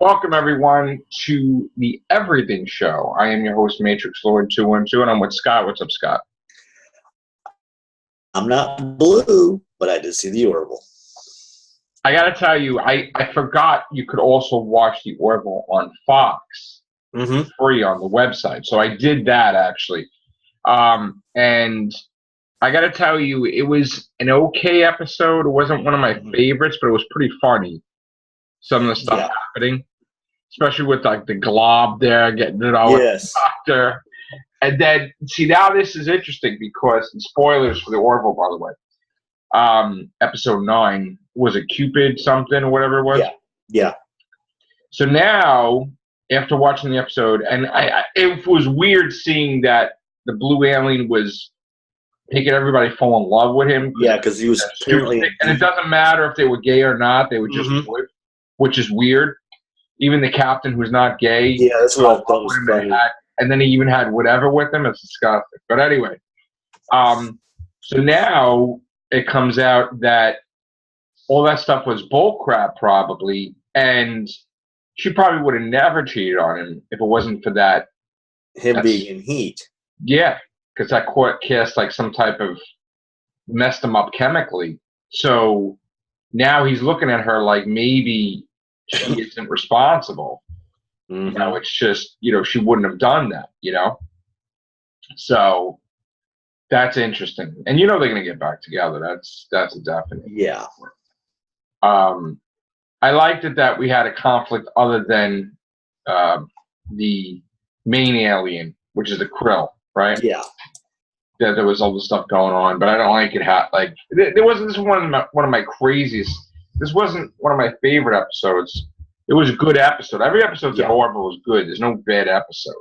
Welcome, everyone, to the Everything Show. I am your host, Matrixlord212, and I'm with Scott. What's up, Scott? I'm not blue, but I did see the Orville. I got to tell you, I forgot you could also watch the Orville on Fox free on the website. So I did that, actually. And I got to tell you, it was an okay episode. It wasn't one of my favorites, but it was pretty funny. Some of the stuff happening, especially with like the glob there, getting it all with the doctor. And then, see, now this is interesting because, and spoilers for the Orville, by the way, episode 9, was it Cupid something or whatever it was? Yeah. So now, after watching the episode, and it was weird seeing that the blue alien was making everybody fall in love with him. Yeah, because he was apparently... And it doesn't matter if they were gay or not, they were just which is weird. Even the captain who's not gay. Yeah, that's what I thought was funny. And then he even had whatever with him. It's disgusting. But anyway, so now it comes out that all that stuff was bullcrap probably, and she probably would have never cheated on him if it wasn't for that. Him being in heat. Yeah, because that court cast like some type of messed him up chemically. So now he's looking at her like maybe she isn't responsible. You know, it's just, she wouldn't have done that, So that's interesting. And they're going to get back together. That's a definite. Yeah. I liked it that we had a conflict other than the main alien, which is the Krill, right? Yeah. That there was all this stuff going on, but I don't like it. There wasn't this one of my craziest. This wasn't one of my favorite episodes. It was a good episode. Every episode of Orville was good. There's no bad episode,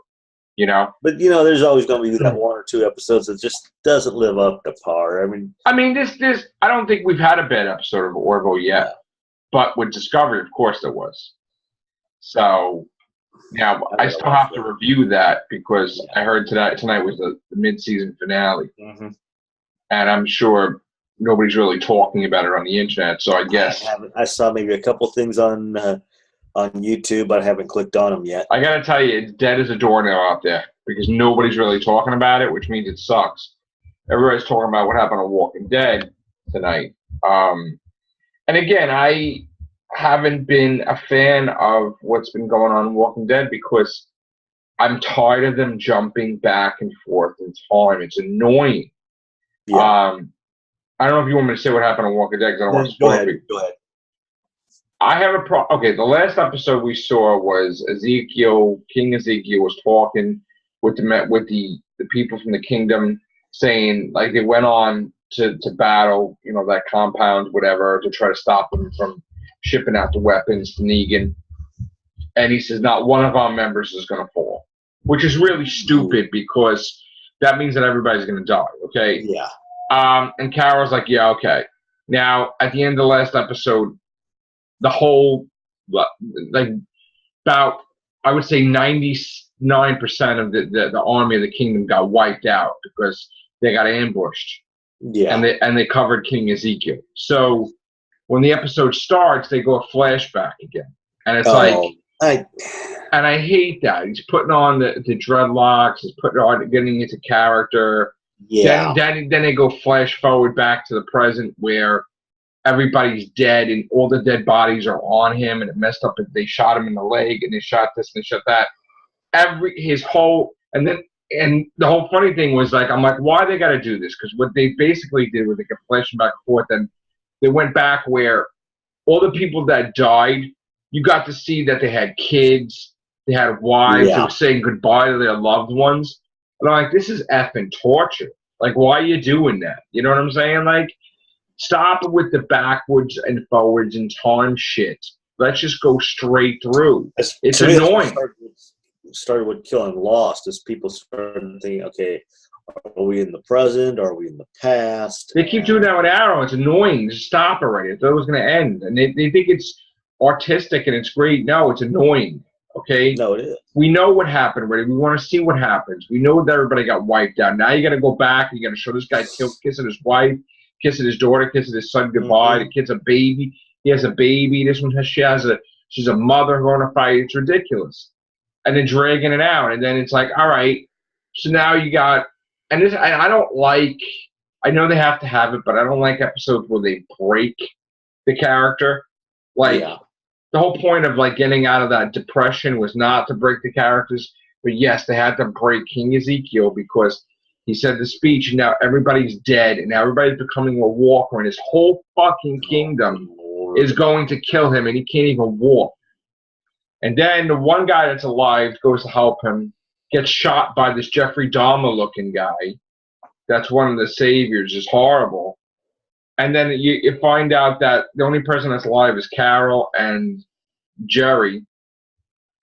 But there's always going to be that 1 or 2 episodes that just doesn't live up to par. I mean, this. I don't think we've had a bad episode of Orville yet, but with Discovery, of course, there was. So now I still have to review that because I heard tonight was the mid-season finale, and I'm sure nobody's really talking about it on the internet. So I guess I saw maybe a couple things on YouTube, but I haven't clicked on them yet. I gotta tell you, it's dead as a doornail out there because nobody's really talking about it, which means it sucks. Everybody's talking about what happened on Walking Dead tonight. And again, I haven't been a fan of what's been going on in Walking Dead because I'm tired of them jumping back and forth in time. It's annoying. Yeah. I don't know if you want me to say what happened on Walking Dead because I don't want to spoil it. Go ahead. I have a problem. Okay, the last episode we saw was King Ezekiel was talking with the people from the kingdom, saying like they went on to battle, that compound, whatever, to try to stop them from shipping out the weapons to Negan. And he says not one of our members is going to fall, which is really stupid because that means that everybody's going to die. Okay. Yeah. And Carol's like, yeah, okay. Now at the end of the last episode, the whole, like, about, I would say 99% of the army of the kingdom got wiped out because they got ambushed. Yeah. And they covered King Ezekiel. So when the episode starts, they go a flashback again. And it's and I hate that. He's putting on the dreadlocks, he's getting into character. Yeah. Then they go flash forward back to the present where everybody's dead and all the dead bodies are on him and it messed up. They shot him in the leg and they shot this and they shot that. And the whole funny thing was like, I'm like, why they got to do this? Because what they basically did was they kept flashing back and forth, and they went back where all the people that died, you got to see that they had kids, they had wives, they were saying goodbye to their loved ones. And I'm like, this is effing torture. Like, why are you doing that? You know what I'm saying? Like, stop it with the backwards and forwards and time shit. Let's just go straight through. It's annoying. Started with killing Lost as people started thinking, okay, are we in the present? Are we in the past? They keep doing that with Arrow. It's annoying. Just stop already. I thought it was going to end. And they think it's artistic and it's great. No, it's annoying. Okay? No, it is. We know what happened already. We want to see what happens. We know that everybody got wiped out. Now you got to go back and you got to show this guy kissing his wife, kissing his daughter, kissing his son goodbye. The kid's a baby. He has a baby. She has a She's a mother going to fight. It's ridiculous. And then dragging it out. And then it's like, all right, so now you got, and this, I don't like, I know they have to have it, but I don't like episodes where they break the character. Like, the whole point of, like, getting out of that depression was not to break the characters, but yes, they had to break King Ezekiel because he said the speech, and now everybody's dead, and now everybody's becoming a walker, and his whole fucking kingdom is going to kill him, and he can't even walk. And then the one guy that's alive goes to help him, gets shot by this Jeffrey Dahmer-looking guy. That's one of the saviors. It's horrible. And then you find out that the only person that's alive is Carol and Jerry.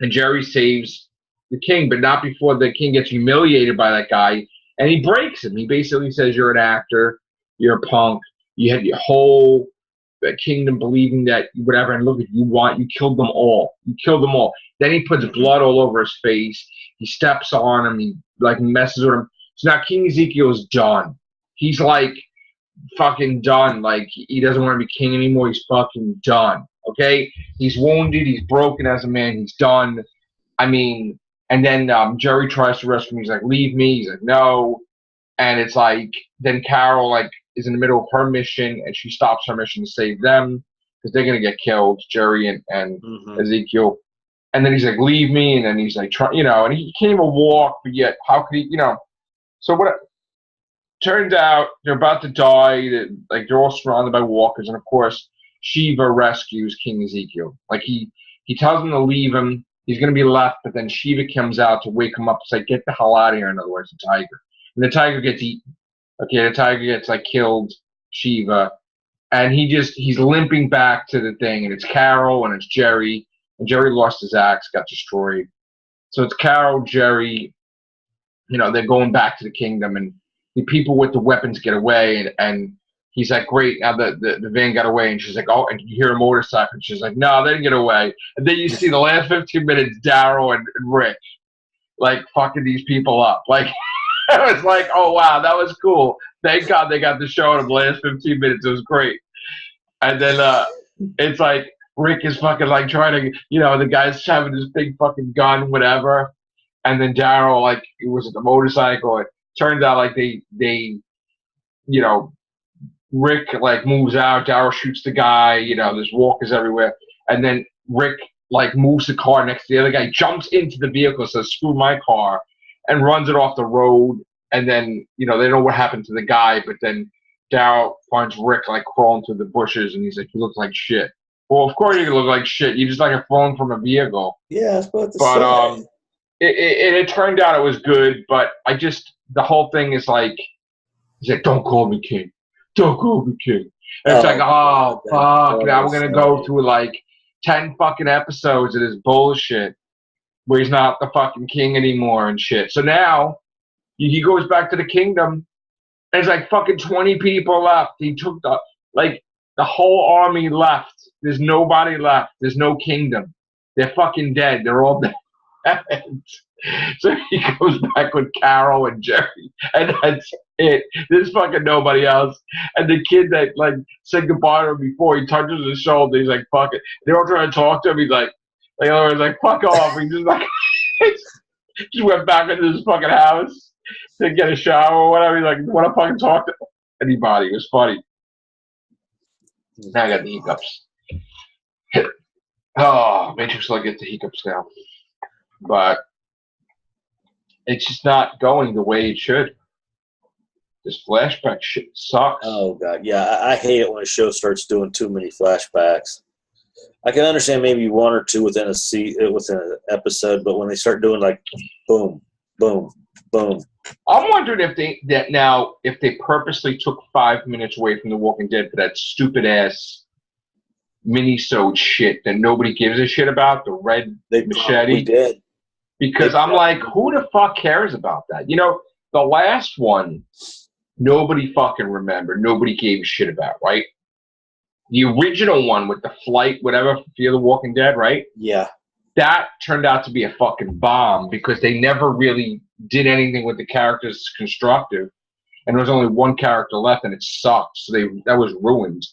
And Jerry saves the king, but not before the king gets humiliated by that guy. And he breaks him. He basically says, you're an actor. You're a punk. You had your whole kingdom believing that whatever. And look, if you want, you killed them all. You killed them all. Then he puts blood all over his face. He steps on him. He, like, messes with him. So now King Ezekiel's done. He's, like, fucking done. Like, he doesn't want to be king anymore. He's fucking done. Okay? He's wounded. He's broken as a man. He's done. I mean, and then Jerry tries to rescue him. He's like, leave me. He's like, no. And it's like, then Carol, like, is in the middle of her mission, and she stops her mission to save them because they're going to get killed, Jerry and Ezekiel. And then he's like, leave me. And then he's like, you know, and he can't even walk, but yet, how could he, you know? So what turns out, they're about to die. Like, they're all surrounded by walkers. And, of course, Shiva rescues King Ezekiel. Like, he tells him to leave him. He's going to be left, but then Shiva comes out to wake him up. It's like, get the hell out of here, in other words, the tiger. And the tiger gets eaten. Okay, the tiger gets, like, killed Shiva. And he's limping back to the thing. And it's Carol and it's Jerry. And Jerry lost his axe, got destroyed. So it's Carol, Jerry, you know, they're going back to the kingdom. And the people with the weapons get away. And he's like, great, now the van got away. And she's like, oh, and you hear a motorcycle. And she's like, no, they didn't get away. And then you see the last 15 minutes, Daryl and Rick, like, fucking these people up. Like, I was like, oh, wow, that was cool. Thank God they got to show in the last 15 minutes. It was great. And then it's like Rick is fucking, like, trying to, you know, the guy's having this big fucking gun, whatever. And then Daryl, like, he was at the motorcycle. It turns out, like, they you know, Rick, like, moves out. Daryl shoots the guy. You know, there's walkers everywhere. And then Rick, like, moves the car next to the other guy, jumps into the vehicle, says, screw my car, and runs it off the road. And then, you know, they don't know what happened to the guy, but then Daryl finds Rick, like, crawling through the bushes, and he's like, you look like shit. Well, of course you look like shit. You just, like, a phone from a vehicle. Yeah, I was about to say. It turned out it was good, but the whole thing is like, he's like, don't call me king. Don't call me king. And it's like, oh, fuck. Now we're going to go through, like, 10 fucking episodes of this bullshit where he's not the fucking king anymore and shit. So now he goes back to the kingdom. There's like fucking 20 people left. He took the whole army left. There's nobody left. There's no kingdom. They're fucking dead. They're all dead. So he goes back with Carol and Jerry, and that's it. There's fucking nobody else. And the kid that, like, said goodbye to him before, he touches his shoulder. He's like, fuck it. They're all trying to talk to him. He's like, otherwise, like, fuck off. He just, like, just went back into his fucking house to get a shower or whatever. He's like, want to fucking talk to anybody? It was funny. Now I got the hiccups. Oh, Matrixlord gets the hiccups now. But it's just not going the way it should. This flashback shit sucks. Oh, God. Yeah, I hate it when a show starts doing too many flashbacks. I can understand maybe one or two within an episode, but when they start doing, like, boom, boom, boom. I'm wondering if they purposely took 5 minutes away from The Walking Dead for that stupid-ass mini-sode shit that nobody gives a shit about, the red machete. They did. Because I'm like, who the fuck cares about that? You know, the last one, nobody fucking remembered. Nobody gave a shit about, right? The original one with the flight, whatever, Fear the Walking Dead, right? Yeah. That turned out to be a fucking bomb because they never really did anything with the characters constructive. And there was only one character left, and it sucked. So that was ruined.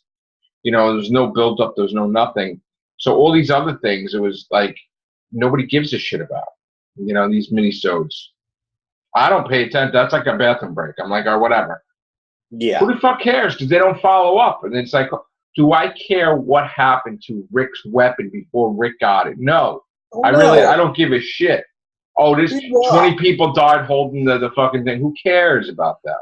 You know, there's no build-up. There's no nothing. So all these other things, it was like nobody gives a shit about. You know, these minisodes. I don't pay attention. That's like a bathroom break. I'm like, oh, whatever. Yeah. Who the fuck cares? Because they don't follow up. And it's like, do I care what happened to Rick's weapon before Rick got it? No. I don't give a shit. Oh, this 20 people died holding the fucking thing. Who cares about that?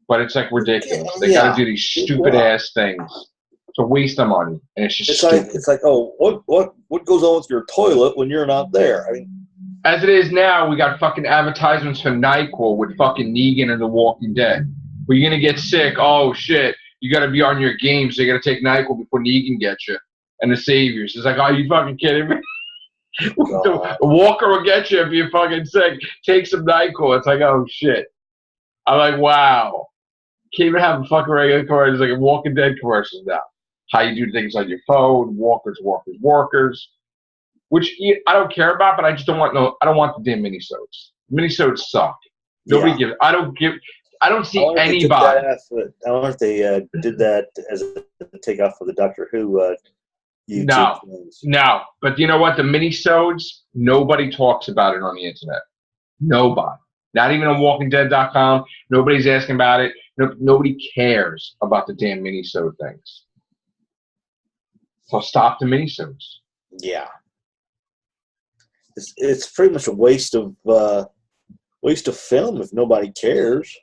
But it's like ridiculous. They got to do these stupid ass things. It's a waste of money, and it's just stupid. It's like, oh, what goes on with your toilet when you're not there? I mean, as it is now, we got fucking advertisements for NyQuil with fucking Negan and The Walking Dead. Where you're gonna get sick. Oh shit, you got to be on your game, so you got to take NyQuil before Negan gets you. And the Saviors. It's like, oh, you fucking kidding me? The Walker will get you if you're fucking sick. Take some NyQuil. It's like, oh shit. I'm like, wow. Can't even have a fucking regular commercial. It's like a Walking Dead commercials now. How you do things on your phone, workers. Which I don't care about, but I just don't want I don't want the damn minisodes. Minisodes suck. Nobody gives. I don't see anybody. I wonder if they did that as a takeoff for the Doctor Who YouTube things. No. But you know what? The minisodes, nobody talks about it on the internet. Nobody. Not even on WalkingDead.com. Nobody's asking about it. Nobody cares about the damn minisode things. So stop the minisodes. Yeah. It's pretty much a waste of film if nobody cares.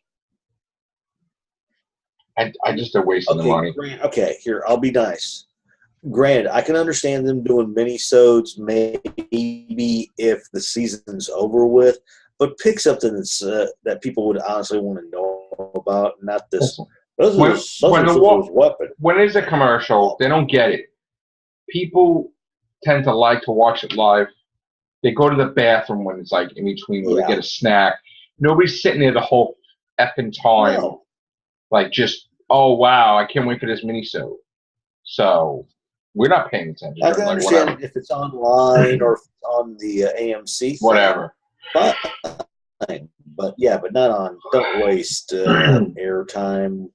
I just a waste of the money. Okay, here, I'll be nice. Granted, I can understand them doing minisodes maybe if the season's over with, but pick something that's that people would honestly want to know about, not this. When it's a commercial, they don't get it. People tend to like to watch it live. They go to the bathroom when it's like in between where they get a snack. Nobody's sitting there the whole effing time. No. Like just, oh wow, I can't wait for this minisode. So we're not paying attention. I can understand if it's online or if it's on the AMC thing. Whatever. But not on. Don't waste airtime.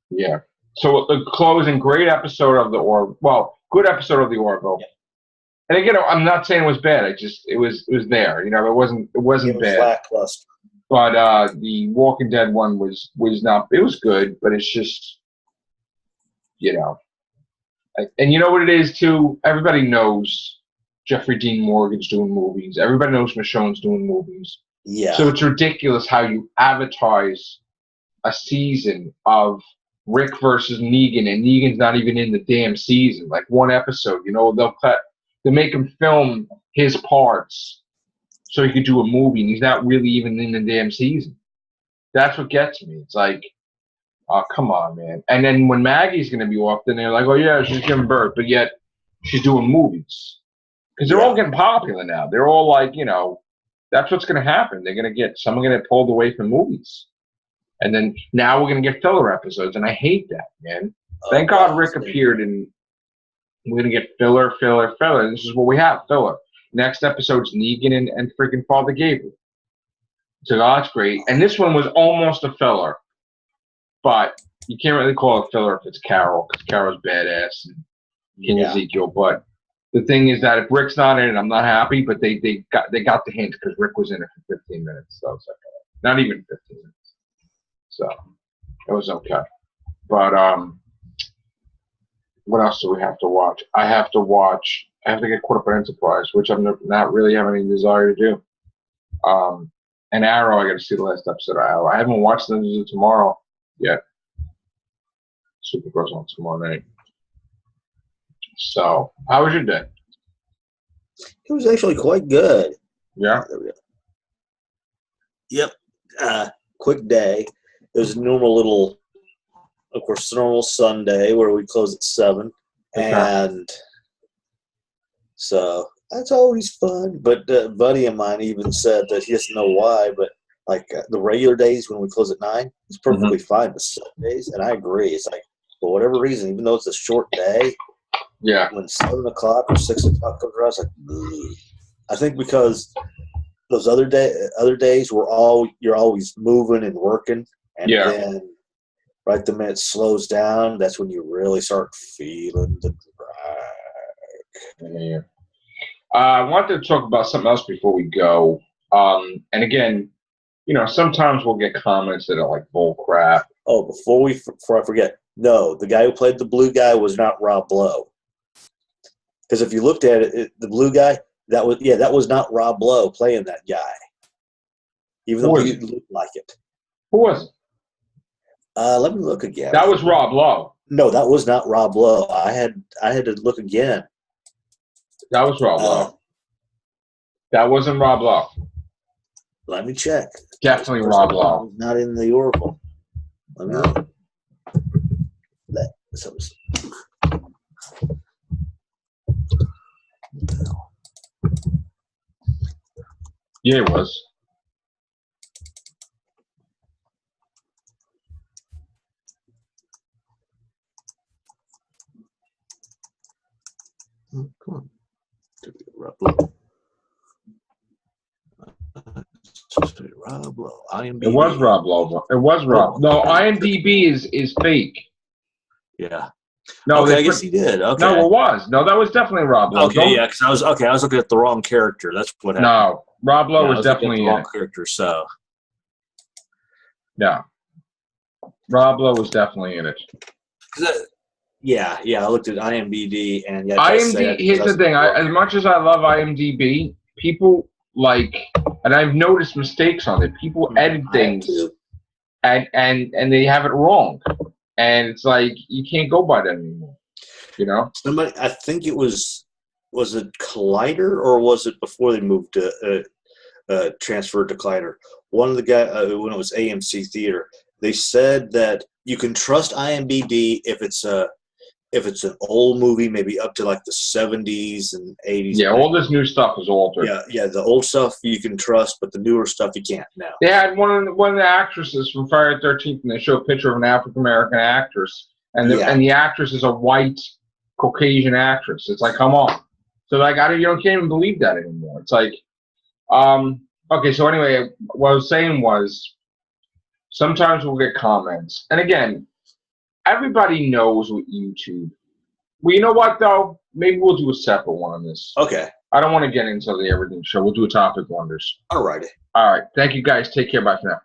Yeah. So the closing, great episode of the good episode of the Orville. Yeah. And again, I'm not saying it was bad. It was there. You know, it wasn't bad. Lackluster. But the Walking Dead one was not. It was good, but it's just, you know, and you know what it is too. Everybody knows Jeffrey Dean Morgan's doing movies. Everybody knows Michonne's doing movies. Yeah. So it's ridiculous how you advertise a season of Rick versus Negan, and Negan's not even in the damn season. Like one episode, you know, they'll make him film his parts so he could do a movie, and he's not really even in the damn season. That's what gets me. It's like, oh, come on, man. And then when Maggie's going to be off, then they're like, oh, yeah, she's giving birth, but yet she's doing movies. Because they're all getting popular now. They're all like, you know, that's what's going to happen. They're going to get, some are going to get pulled away from movies. And then now we're going to get filler episodes, and I hate that, man. Thank God Rick appeared, and we're going to get filler. And this is what we have, filler. Next episode's Negan and freaking Father Gabriel. So that's great. And this one was almost a filler. But you can't really call it filler if it's Carol, because Carol's badass and King Ezekiel. But the thing is that if Rick's not in it, I'm not happy. But they got the hint because Rick was in it for 15 minutes. So it's okay. Not even 15 minutes. So it was okay. But what else do we have to watch? I have to get caught up on Enterprise, which I'm not really having any desire to do. And Arrow, I got to see the last episode of Arrow. I haven't watched them until tomorrow yet. Supergirl's on tomorrow night. So, how was your day? It was actually quite good. Yeah? There we go. Yep. Quick day. It was a normal little, of course, normal Sunday where we close at 7. Okay. And so that's always fun. But a buddy of mine even said that he doesn't know why, but like the regular days when we close at 9, it's perfectly fine. But Sundays, and I agree. It's like, for whatever reason, even though it's a short day, when 7 o'clock or 6 o'clock comes around, it's like, ugh. I think because those other days you're always moving and working, and then right the minute it slows down, that's when you really start feeling the drive. Yeah. I wanted to talk about something else before we go. And again, sometimes we'll get comments that are like bull crap. Oh, before I forget, no, the guy who played the blue guy was not Rob Lowe. Because if you looked at it, the blue guy, that was not Rob Lowe playing that guy. Even though he looked like it. Who was it? Let me look again. That was Rob Lowe. No, that was not Rob Lowe. I had to look again. That was Rob Lowe. That wasn't Rob Lowe. Let me check. Definitely Rob Lowe. Not in the Orville. Let me look. Yeah, it was. Come on. Rob Lowe. Rob Lowe. IMDb. It was Rob Lowe. It was Rob. No, IMDb is fake. Yeah. No, okay, I guess he did. Okay. No, it was. No, that was definitely Rob Lowe. Okay, yeah, because I was looking at the wrong character. That's what happened. No, Rob Lowe was definitely the wrong character. So. Yeah. Rob Lowe was definitely in it. Yeah, I looked at IMDb and IMDb. Here's the thing: as much as I love IMDb, people and I've noticed mistakes on it. People edit things, and they have it wrong, and it's like you can't go by that anymore. Somebody, I think it was it Collider or was it before they moved to transferred to Collider? One of the guys when it was AMC Theater, they said that you can trust IMDb if it's an old movie, maybe up to like the 70s and 80s. Yeah, all this new stuff is altered. Yeah, the old stuff you can trust, but the newer stuff you can't now. They had one of the actresses from Friday the 13th, and they show a picture of an African-American actress, and the actress is a white Caucasian actress. It's like, come on. So you can't even believe that anymore. It's like, okay, so anyway, what I was saying was sometimes we'll get comments. And again, everybody knows with YouTube. Well, you know what, though? Maybe we'll do a separate one on this. Okay. I don't want to get into the everything show. We'll do a topic wonders. All righty. All right. Thank you, guys. Take care. Bye for now.